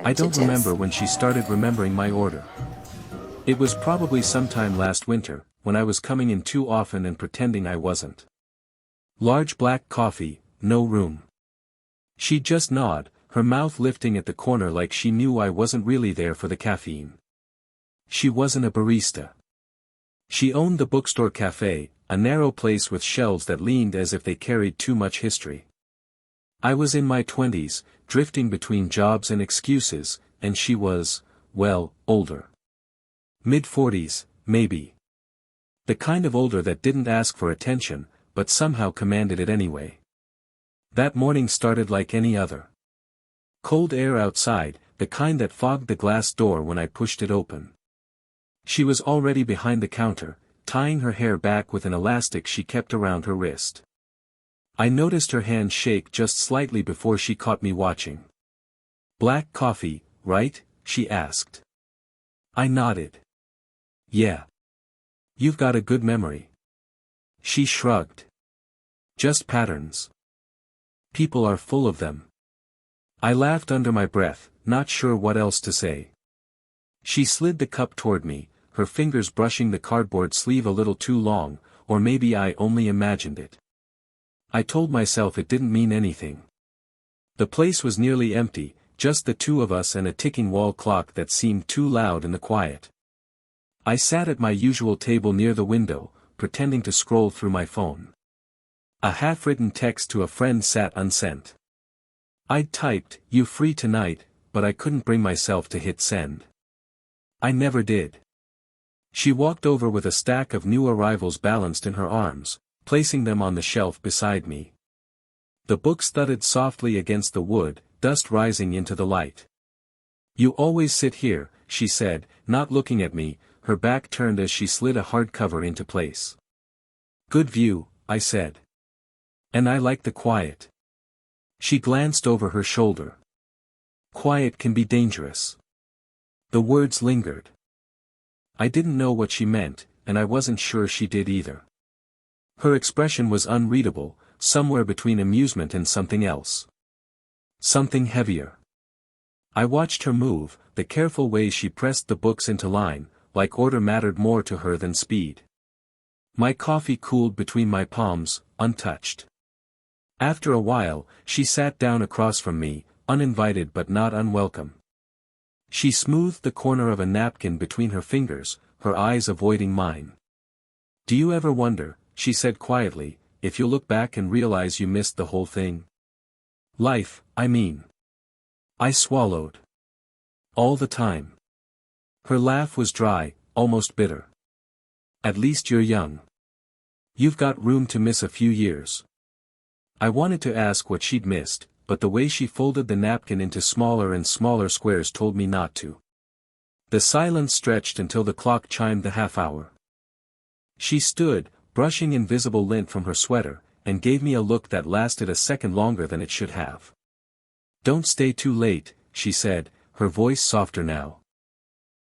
I don't remember adjectives. when she started remembering my order. It was probably sometime last winter, when I was coming in too often and pretending I wasn't. Large black coffee, no room. She'd just nod, her mouth lifting at the corner like she knew I wasn't really there for the caffeine. She wasn't a barista. She owned the bookstore cafe, a narrow place with shelves that leaned as if they carried too much history. I was in my 20s, drifting between jobs and excuses, and she was, well, older. Mid-40s, maybe. The kind of older that didn't ask for attention, but somehow commanded it anyway. That morning started like any other. Cold air outside, the kind that fogged the glass door when I pushed it open. She was already behind the counter, tying her hair back with an elastic she kept around her wrist. I noticed her hand shake just slightly before she caught me watching. "Black coffee, right?" she asked. I nodded. "Yeah. You've got a good memory." She shrugged. "Just patterns. People are full of them." I laughed under my breath, not sure what else to say. She slid the cup toward me, her fingers brushing the cardboard sleeve a little too long, or maybe I only imagined it. I told myself it didn't mean anything. The place was nearly empty, just the two of us and a ticking wall clock that seemed too loud in the quiet. I sat at my usual table near the window, pretending to scroll through my phone. A half-written text to a friend sat unsent. I'd typed, "You free tonight," but I couldn't bring myself to hit send. I never did. She walked over with a stack of new arrivals balanced in her arms, placing them on the shelf beside me. The books thudded softly against the wood, dust rising into the light. "You always sit here," she said, not looking at me, her back turned as she slid a hardcover into place. "Good view," I said. "And I like the quiet." She glanced over her shoulder. "Quiet can be dangerous." The words lingered. I didn't know what she meant, and I wasn't sure she did either. Her expression was unreadable, somewhere between amusement and something else. Something heavier. I watched her move, the careful way she pressed the books into line, like order mattered more to her than speed. My coffee cooled between my palms, untouched. After a while, she sat down across from me, uninvited but not unwelcome. She smoothed the corner of a napkin between her fingers, her eyes avoiding mine. "Do you ever wonder," she said quietly, "if you'll look back and realize you missed the whole thing? Life, I mean." I swallowed. "All the time." Her laugh was dry, almost bitter. "At least you're young. You've got room to miss a few years." I wanted to ask what she'd missed, but the way she folded the napkin into smaller and smaller squares told me not to. The silence stretched until the clock chimed the half-hour. She stood, brushing invisible lint from her sweater, and gave me a look that lasted a second longer than it should have. "Don't stay too late," she said, her voice softer now.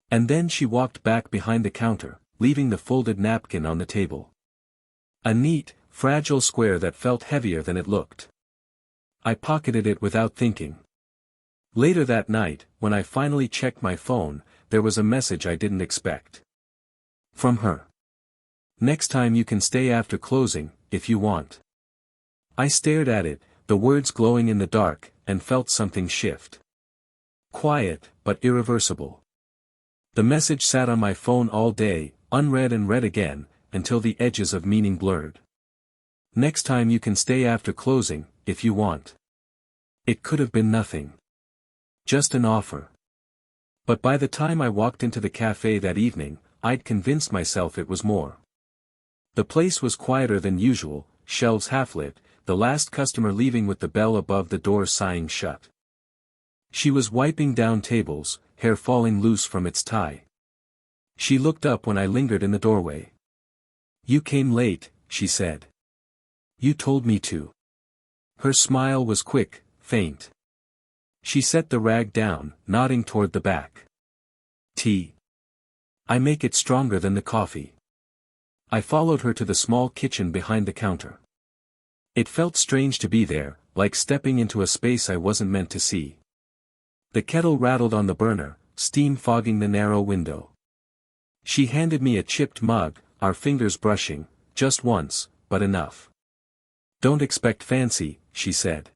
And then she walked back behind the counter, leaving the folded napkin on the table. A neat, fragile square that felt heavier than it looked. I pocketed it without thinking. Later that night, when I finally checked my phone, there was a message I didn't expect. From her. "Next time you can stay after closing, if you want." I stared at it, the words glowing in the dark, and felt something shift. Quiet, but irreversible. The message sat on my phone all day, unread and read again, until the edges of meaning blurred. "Next time you can stay after closing, if you want." It could have been nothing. Just an offer. But by the time I walked into the cafe that evening, I'd convinced myself it was more. The place was quieter than usual, shelves half-lit, the last customer leaving with the bell above the door sighing shut. She was wiping down tables, hair falling loose from its tie. She looked up when I lingered in the doorway. "You came late," she said. "You told me to." Her smile was quick, faint. She set the rag down, nodding toward the back. "Tea. I make it stronger than the coffee." I followed her to the small kitchen behind the counter. It felt strange to be there, like stepping into a space I wasn't meant to see. The kettle rattled on the burner, steam fogging the narrow window. She handed me a chipped mug, our fingers brushing, just once, but enough. Don't expect fancy, she said.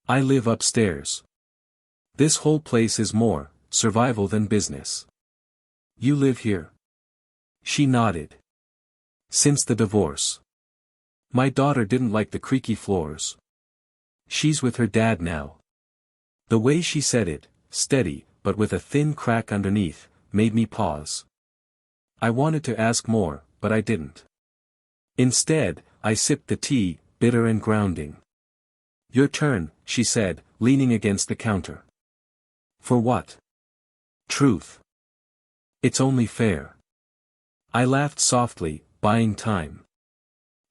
I live upstairs. This whole place is more survival than business. You live here? She nodded. Since the divorce. My daughter didn't like the creaky floors. She's with her dad now. The way she said it, steady, but with a thin crack underneath, made me pause. I wanted to ask more, but I didn't. Instead, I sipped the tea, bitter and grounding. Your turn, she said, leaning against the counter. For what? Truth. It's only fair. I laughed softly, buying time.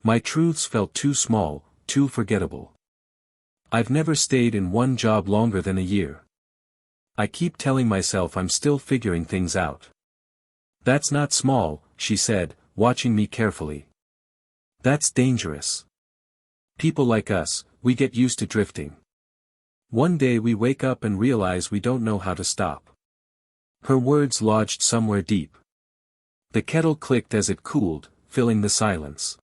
My truths felt too small, too forgettable. I've never stayed in one job longer than a year. I keep telling myself I'm still figuring things out. That's not small, she said, watching me carefully. That's dangerous. People like us, we get used to drifting. One day we wake up and realize we don't know how to stop. Her words lodged somewhere deep. The kettle clicked as it cooled, filling the silence.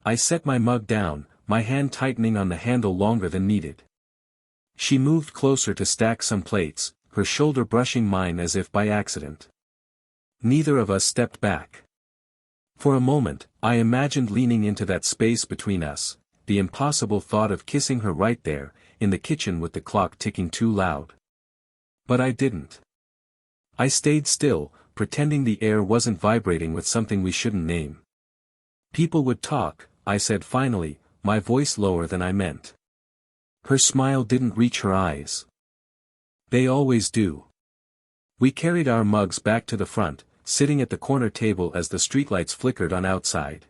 I set my mug down, my hand tightening on the handle longer than needed. She moved closer to stack some plates, her shoulder brushing mine as if by accident. Neither of us stepped back. For a moment, I imagined leaning into that space between us, the impossible thought of kissing her right there, in the kitchen with the clock ticking too loud. But I didn't. I stayed still, pretending the air wasn't vibrating with something we shouldn't name. People would talk, I said finally, my voice lower than I meant. Her smile didn't reach her eyes. They always do. We carried our mugs back to the front, sitting at the corner table as the streetlights flickered on outside.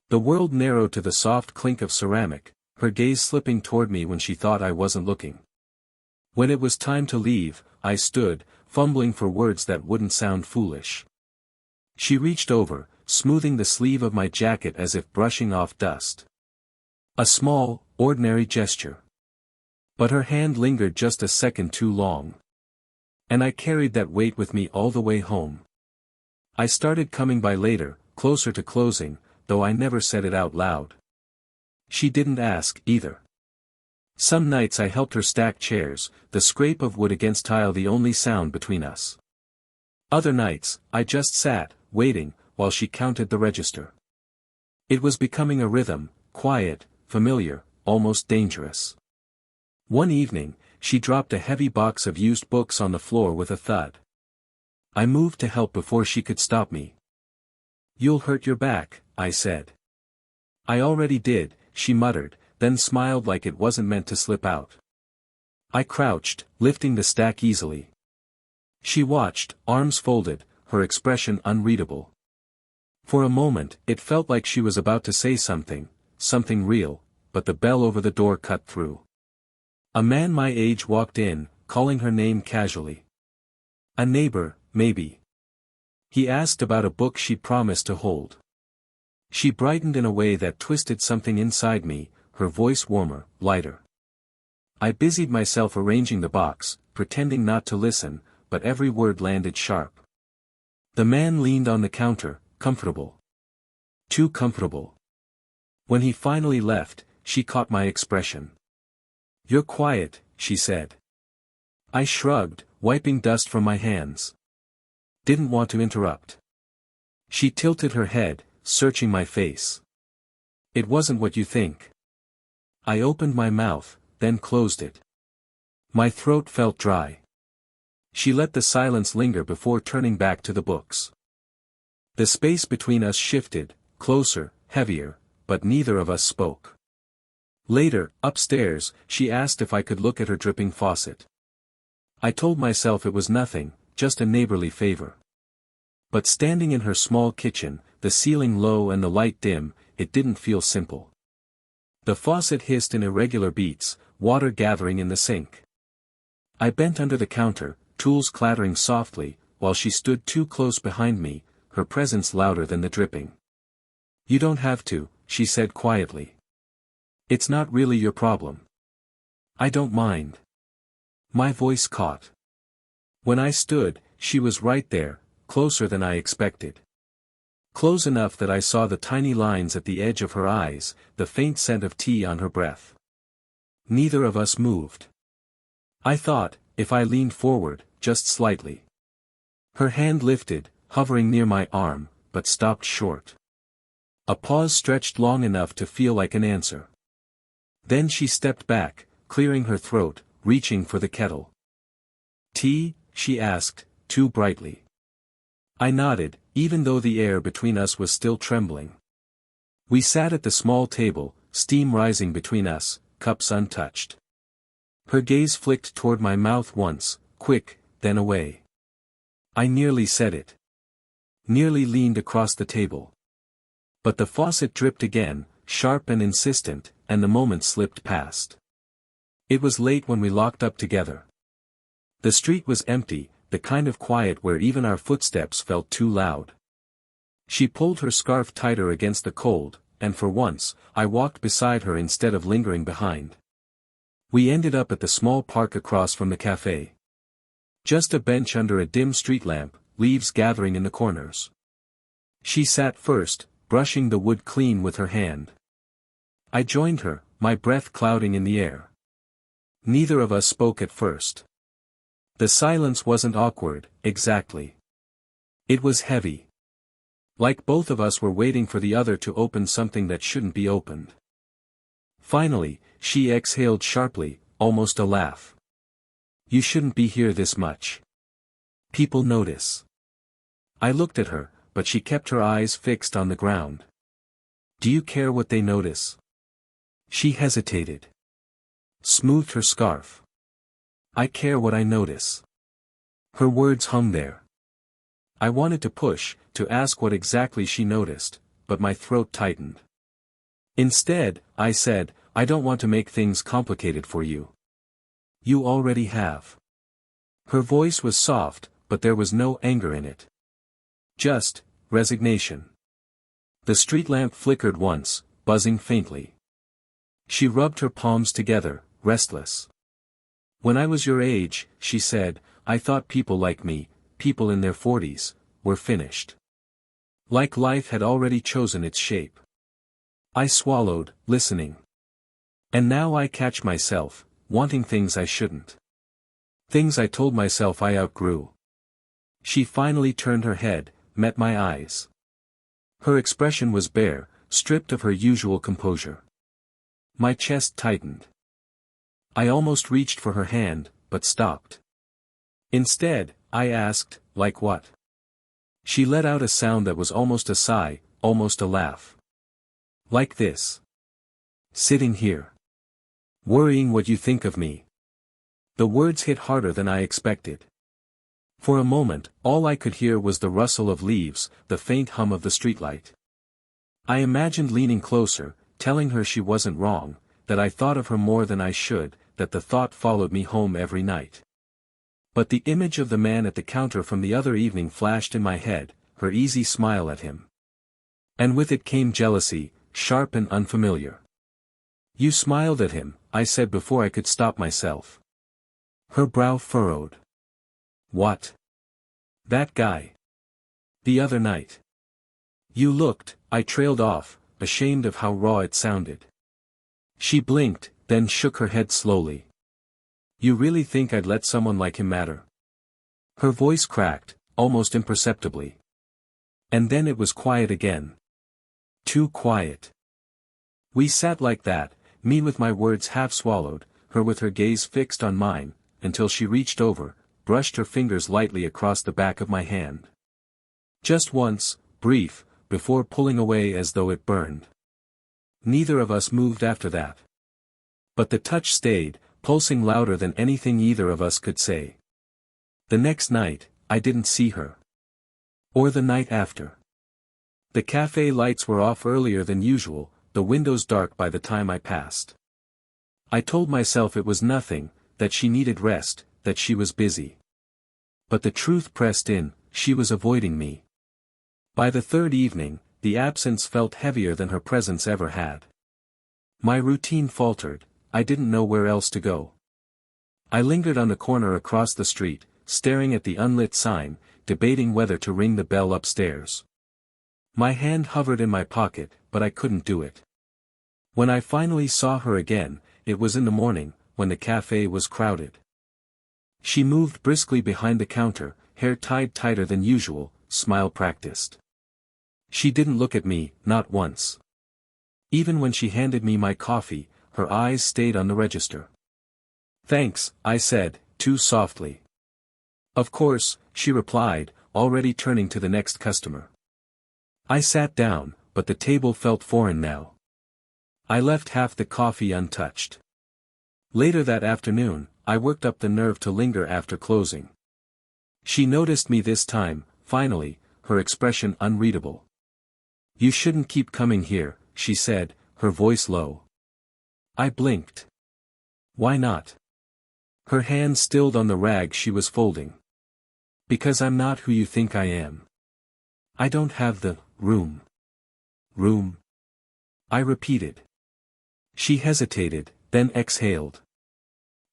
The world narrowed to the soft clink of ceramic, her gaze slipping toward me when she thought I wasn't looking. When it was time to leave, I stood, fumbling for words that wouldn't sound foolish. She reached over, smoothing the sleeve of my jacket as if brushing off dust. A small, ordinary gesture. But her hand lingered just a second too long. And I carried that weight with me all the way home. I started coming by later, closer to closing, though I never said it out loud. She didn't ask, either. Some nights I helped her stack chairs, the scrape of wood against tile the only sound between us. Other nights, I just sat, waiting, while she counted the register. It was becoming a rhythm, quiet, familiar, almost dangerous. One evening, she dropped a heavy box of used books on the floor with a thud. I moved to help before she could stop me. You'll hurt your back, I said. I already did, she muttered, then smiled like it wasn't meant to slip out. I crouched, lifting the stack easily. She watched, arms folded, her expression unreadable. For a moment, it felt like she was about to say something real, but the bell over the door cut through. A man my age walked in, calling her name casually. A neighbor, maybe. He asked about a book she promised to hold. She brightened in a way that twisted something inside me, her voice warmer, lighter. I busied myself arranging the box, pretending not to listen, but every word landed sharp. The man leaned on the counter, comfortable. Too comfortable. When he finally left, she caught my expression. You're quiet, she said. I shrugged, wiping dust from my hands. Didn't want to interrupt. She tilted her head, searching my face. It wasn't what you think. I opened my mouth, then closed it. My throat felt dry. She let the silence linger before turning back to the books. The space between us shifted, closer, heavier, but neither of us spoke. Later, upstairs, she asked if I could look at her dripping faucet. I told myself it was nothing, just a neighborly favor. But standing in her small kitchen, the ceiling low and the light dim, it didn't feel simple. The faucet hissed in irregular beats, water gathering in the sink. I bent under the counter, tools clattering softly, while she stood too close behind me, her presence louder than the dripping. You don't have to, she said quietly. It's not really your problem. I don't mind. My voice caught. When I stood, she was right there, closer than I expected. Close enough that I saw the tiny lines at the edge of her eyes, the faint scent of tea on her breath. Neither of us moved. I thought, if I leaned forward, just slightly. Her hand lifted, hovering near my arm, but stopped short. A pause stretched long enough to feel like an answer. Then she stepped back, clearing her throat, reaching for the kettle. "Tea?" she asked, too brightly. I nodded, even though the air between us was still trembling. We sat at the small table, steam rising between us, cups untouched. Her gaze flicked toward my mouth once, quick, then away. I nearly said it. Nearly leaned across the table. But the faucet dripped again, sharp and insistent, and the moment slipped past. It was late when we locked up together. The street was empty, the kind of quiet where even our footsteps felt too loud. She pulled her scarf tighter against the cold, and for once, I walked beside her instead of lingering behind. We ended up at the small park across from the cafe. Just a bench under a dim street lamp, leaves gathering in the corners. She sat first, brushing the wood clean with her hand. I joined her, my breath clouding in the air. Neither of us spoke at first. The silence wasn't awkward, exactly. It was heavy. Like both of us were waiting for the other to open something that shouldn't be opened. Finally, she exhaled sharply, almost a laugh. "You shouldn't be here this much. People notice." I looked at her, but she kept her eyes fixed on the ground. "Do you care what they notice?" She hesitated. Smoothed her scarf. "I care what I notice." Her words hung there. I wanted to push, to ask what exactly she noticed, but my throat tightened. Instead, I said, "I don't want to make things complicated for you. You already have." Her voice was soft, but there was no anger in it. Just resignation. The street lamp flickered once, buzzing faintly. She rubbed her palms together, restless. "When I was your age," she said, "I thought people like me, people in their 40s, were finished. Like life had already chosen its shape." I swallowed, listening. And now I catch myself, wanting things I shouldn't. Things I told myself I outgrew. She finally turned her head, met my eyes. Her expression was bare, stripped of her usual composure. My chest tightened. I almost reached for her hand, but stopped. Instead, I asked, "Like what?" She let out a sound that was almost a sigh, almost a laugh. "Like this. Sitting here. Worrying what you think of me." The words hit harder than I expected. For a moment, all I could hear was the rustle of leaves, the faint hum of the streetlight. I imagined leaning closer, telling her she wasn't wrong, that I thought of her more than I should, that the thought followed me home every night. But the image of the man at the counter from the other evening flashed in my head, her easy smile at him. And with it came jealousy, sharp and unfamiliar. "You smiled at him," I said before I could stop myself. Her brow furrowed. "What? That guy? The other night?" "You looked," I trailed off, ashamed of how raw it sounded. She blinked, then shook her head slowly. "You really think I'd let someone like him matter?" Her voice cracked, almost imperceptibly. And then it was quiet again. Too quiet. We sat like that, me with my words half swallowed, her with her gaze fixed on mine, until she reached over, brushed her fingers lightly across the back of my hand. Just once, brief, before pulling away as though it burned. Neither of us moved after that. But the touch stayed, pulsing louder than anything either of us could say. The next night, I didn't see her. Or the night after. The cafe lights were off earlier than usual, the windows dark by the time I passed. I told myself it was nothing, that she needed rest, that she was busy. But the truth pressed in, she was avoiding me. By the third evening, the absence felt heavier than her presence ever had. My routine faltered, I didn't know where else to go. I lingered on the corner across the street, staring at the unlit sign, debating whether to ring the bell upstairs. My hand hovered in my pocket, but I couldn't do it. When I finally saw her again, it was in the morning, when the cafe was crowded. She moved briskly behind the counter, hair tied tighter than usual, smile practiced. She didn't look at me, not once. Even when she handed me my coffee, her eyes stayed on the register. "Thanks," I said, too softly. "Of course," she replied, already turning to the next customer. I sat down, but the table felt foreign now. I left half the coffee untouched. Later that afternoon, I worked up the nerve to linger after closing. She noticed me this time, finally, her expression unreadable. "You shouldn't keep coming here," she said, her voice low. I blinked. "Why not?" Her hand stilled on the rag she was folding. "Because I'm not who you think I am. I don't have the room." "Room?" I repeated. She hesitated, then exhaled.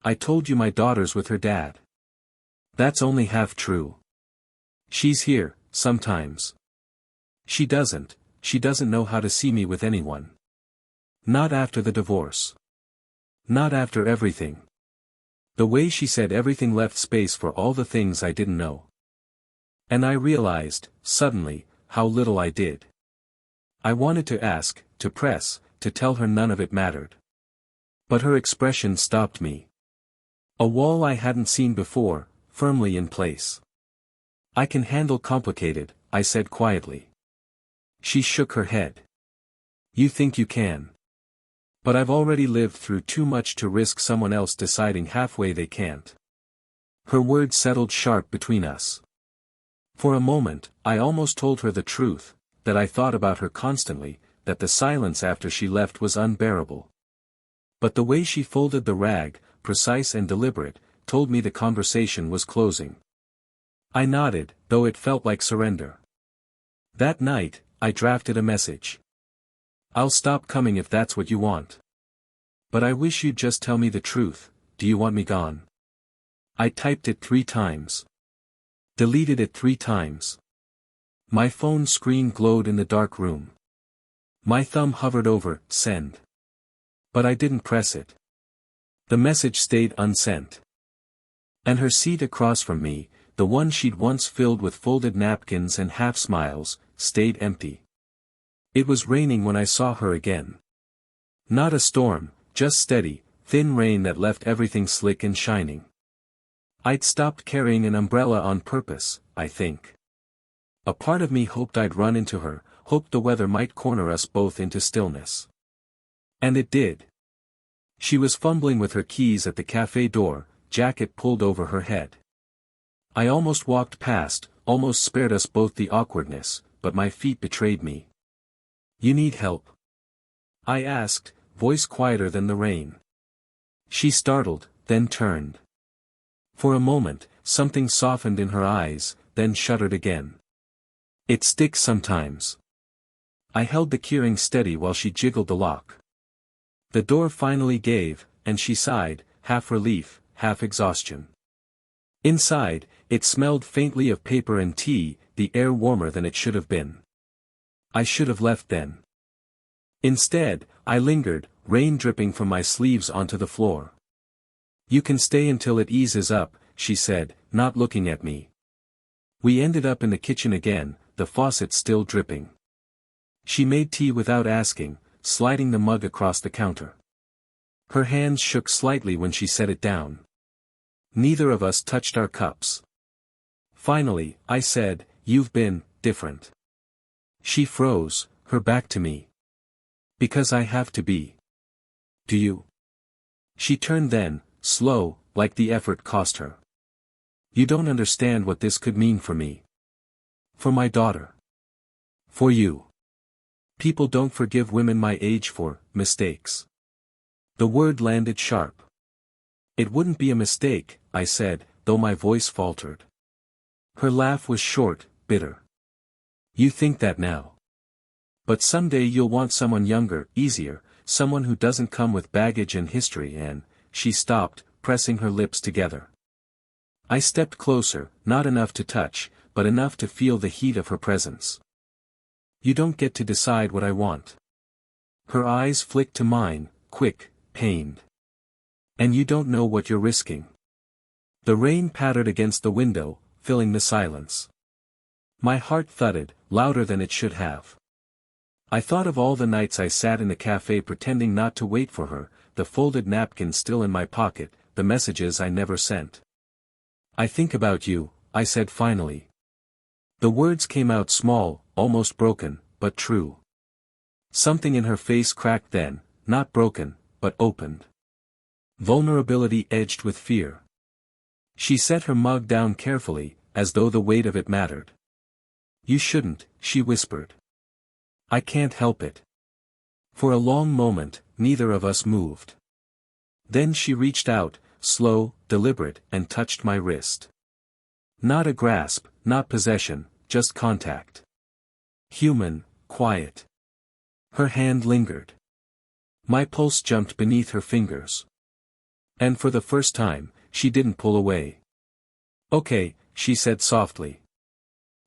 "I told you my daughter's with her dad." "That's only half true. She's here, sometimes." She doesn't know how to see me with anyone. Not after the divorce. Not after everything." The way she said everything left space for all the things I didn't know. And I realized, suddenly, how little I did. I wanted to ask, to press, to tell her none of it mattered. But her expression stopped me. A wall I hadn't seen before, firmly in place. "I can handle complicated," I said quietly. She shook her head. "You think you can. But I've already lived through too much to risk someone else deciding halfway they can't." Her words settled sharp between us. For a moment, I almost told her the truth, that I thought about her constantly, that the silence after she left was unbearable. But the way she folded the rag, precise and deliberate, told me the conversation was closing. I nodded, though it felt like surrender. That night, I drafted a message. "I'll stop coming if that's what you want. But I wish you'd just tell me the truth. Do you want me gone?" I typed it 3 times. Deleted it 3 times. My phone screen glowed in the dark room. My thumb hovered over send. But I didn't press it. The message stayed unsent. And her seat across from me, the one she'd once filled with folded napkins and half-smiles, stayed empty. It was raining when I saw her again. Not a storm, just steady, thin rain that left everything slick and shining. I'd stopped carrying an umbrella on purpose, I think. A part of me hoped I'd run into her, hoped the weather might corner us both into stillness. And it did. She was fumbling with her keys at the cafe door, jacket pulled over her head. I almost walked past, almost spared us both the awkwardness, but my feet betrayed me. "You need help?" I asked, voice quieter than the rain. She startled, then turned. For a moment, something softened in her eyes, then shuddered again. "It sticks sometimes." I held the keyring steady while she jiggled the lock. The door finally gave, and she sighed, half relief, half exhaustion. Inside, it smelled faintly of paper and tea, the air warmer than it should have been. I should have left then. Instead, I lingered, rain dripping from my sleeves onto the floor. "You can stay until it eases up," she said, not looking at me. We ended up in the kitchen again, the faucet still dripping. She made tea without asking, sliding the mug across the counter. Her hands shook slightly when she set it down. Neither of us touched our cups. Finally, I said, "You've been different." She froze, her back to me. "Because I have to be." "Do you?" She turned then, slow, like the effort cost her. "You don't understand what this could mean for me. For my daughter. For you. People don't forgive women my age for mistakes." The word landed sharp. "It wouldn't be a mistake," I said, though my voice faltered. Her laugh was short, bitter. "You think that now. But someday you'll want someone younger, easier, someone who doesn't come with baggage and history and," she stopped, pressing her lips together. I stepped closer, not enough to touch, but enough to feel the heat of her presence. "You don't get to decide what I want." Her eyes flicked to mine, quick, pained. "And you don't know what you're risking." The rain pattered against the window, filling the silence. My heart thudded, louder than it should have. I thought of all the nights I sat in the cafe pretending not to wait for her, the folded napkin still in my pocket, the messages I never sent. "I think about you," I said finally. The words came out small, almost broken, but true. Something in her face cracked then, not broken, but opened. Vulnerability edged with fear. She set her mug down carefully, as though the weight of it mattered. "You shouldn't," she whispered. "I can't help it." For a long moment, neither of us moved. Then she reached out, slow, deliberate, and touched my wrist. Not a grasp, not possession, just contact. Human, quiet. Her hand lingered. My pulse jumped beneath her fingers. And for the first time, she didn't pull away. "Okay," she said softly.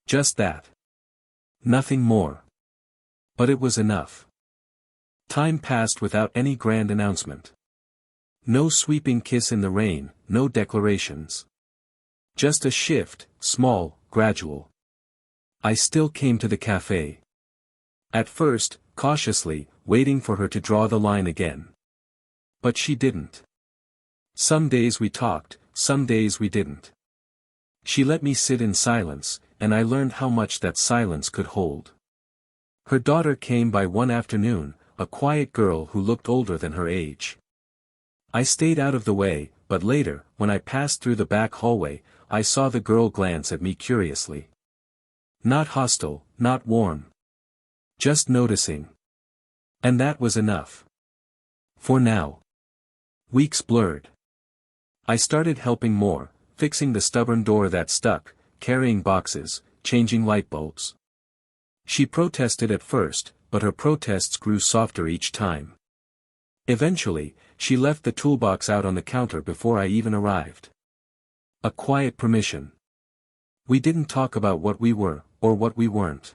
"Just that. Nothing more." But it was enough. Time passed without any grand announcement. No sweeping kiss in the rain, no declarations. Just a shift, small, gradual. I still came to the cafe. At first, cautiously, waiting for her to draw the line again. But she didn't. Some days we talked, some days we didn't. She let me sit in silence, and I learned how much that silence could hold. Her daughter came by one afternoon, a quiet girl who looked older than her age. I stayed out of the way, but later, when I passed through the back hallway, I saw the girl glance at me curiously. Not hostile, not warm. Just noticing. And that was enough. For now. Weeks blurred. I started helping more, fixing the stubborn door that stuck, carrying boxes, changing light bulbs. She protested at first, but her protests grew softer each time. Eventually, she left the toolbox out on the counter before I even arrived. A quiet permission. We didn't talk about what we were, or what we weren't.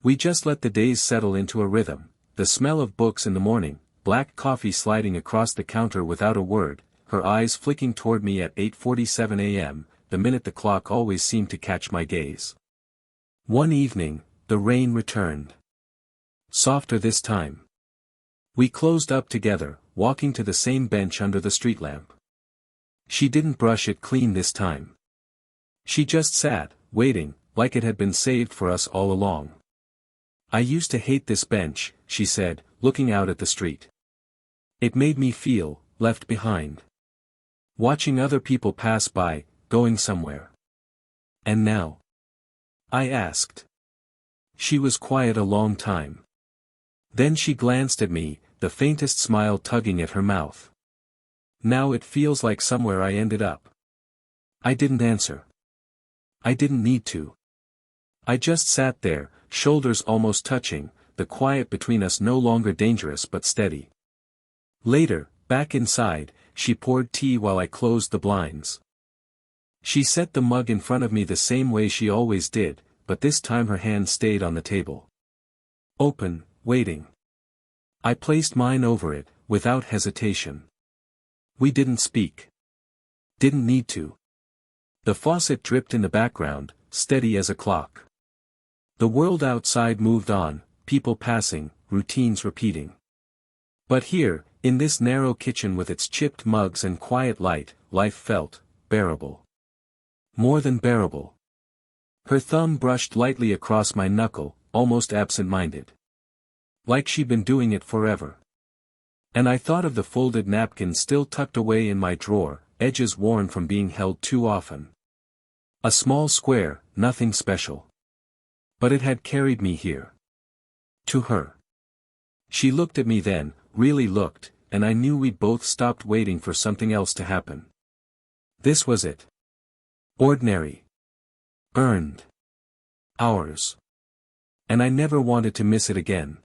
We just let the days settle into a rhythm, the smell of books in the morning, black coffee sliding across the counter without a word, her eyes flicking toward me at 8:47 a.m., the minute the clock always seemed to catch my gaze. One evening, the rain returned. Softer this time. We closed up together, walking to the same bench under the street lamp. She didn't brush it clean this time. She just sat, waiting, like it had been saved for us all along. "I used to hate this bench," she said, looking out at the street. "It made me feel left behind. Watching other people pass by, going somewhere. And now?" I asked. She was quiet a long time. Then she glanced at me, the faintest smile tugging at her mouth. "Now it feels like somewhere I ended up." I didn't answer. I didn't need to. I just sat there, shoulders almost touching, the quiet between us no longer dangerous but steady. Later, back inside, she poured tea while I closed the blinds. She set the mug in front of me the same way she always did, but this time her hand stayed on the table. Open, waiting. I placed mine over it, without hesitation. We didn't speak. Didn't need to. The faucet dripped in the background, steady as a clock. The world outside moved on, people passing, routines repeating. But here, in this narrow kitchen with its chipped mugs and quiet light, life felt bearable. More than bearable. Her thumb brushed lightly across my knuckle, almost absent-minded. Like she'd been doing it forever. And I thought of the folded napkin still tucked away in my drawer, edges worn from being held too often. A small square, nothing special. But it had carried me here. To her. She looked at me then, really looked, and I knew we'd both stopped waiting for something else to happen. This was it. Ordinary. Earned. Ours. And I never wanted to miss it again.